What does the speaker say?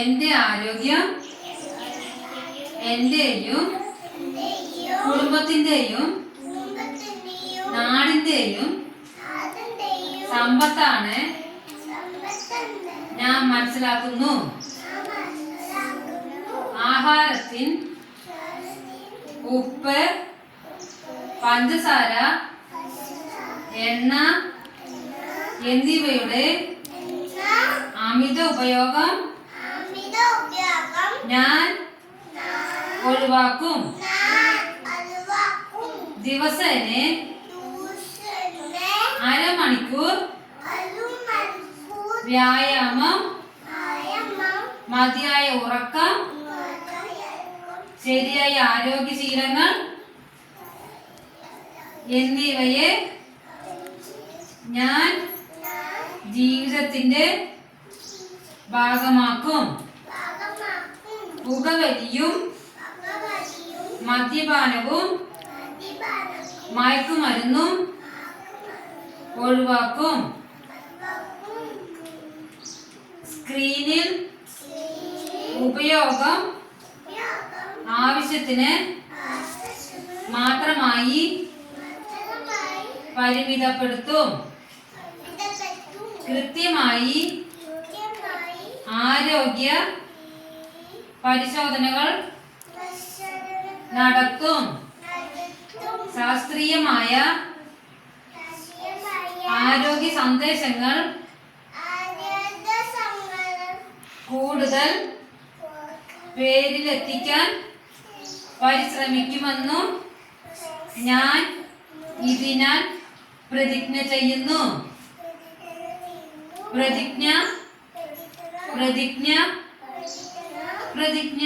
എൻ്റെ ആരോഗ്യം എന്റെയും കുടുംബത്തിന്റെയും നാടിന്റെയും സമ്പത്താണ് ഞാൻ മനസ്സിലാക്കുന്നു. ആഹാരത്തിൽ ഉപ്പ്, പഞ്ചസാര, എണ്ണ എന്നിവയുടെ അമിത ഉപയോഗം ഞാൻ ഒഴിവാക്കും. ദിവസേന അരമണിക്കൂർ വ്യായാമം, മതിയായ ഉറക്കം, ശരിയായ ആരോഗ്യശീലങ്ങൾ എന്നിവയെ ഞാൻ ജീവിതത്തിന്റെ ഭാഗമാക്കും. പുകവലിയും മദ്യപാനവും മയക്കുമരുന്നും ഒഴിവാക്കും. സ്ക്രീനിൽ ഉപയോഗം ആവശ്യത്തിന് മാത്രമായി പരിമിതപ്പെടുത്തും. കൃത്യമായി ആരോഗ്യ പരിശോധനകൾ നടത്തും. ശാസ്ത്രീയമായ ആരോഗ്യ സന്ദേശങ്ങൾ കൂടുതൽ പേരിലെത്തിക്കാൻ പരിശ്രമിക്കുമെന്നും ഞാൻ ഇതിനാൽ പ്രതിജ്ഞ ചെയ്യുന്നു. പ്രതിജ്ഞ പ്രതിജ്ഞ പ്രതിജ്ഞ.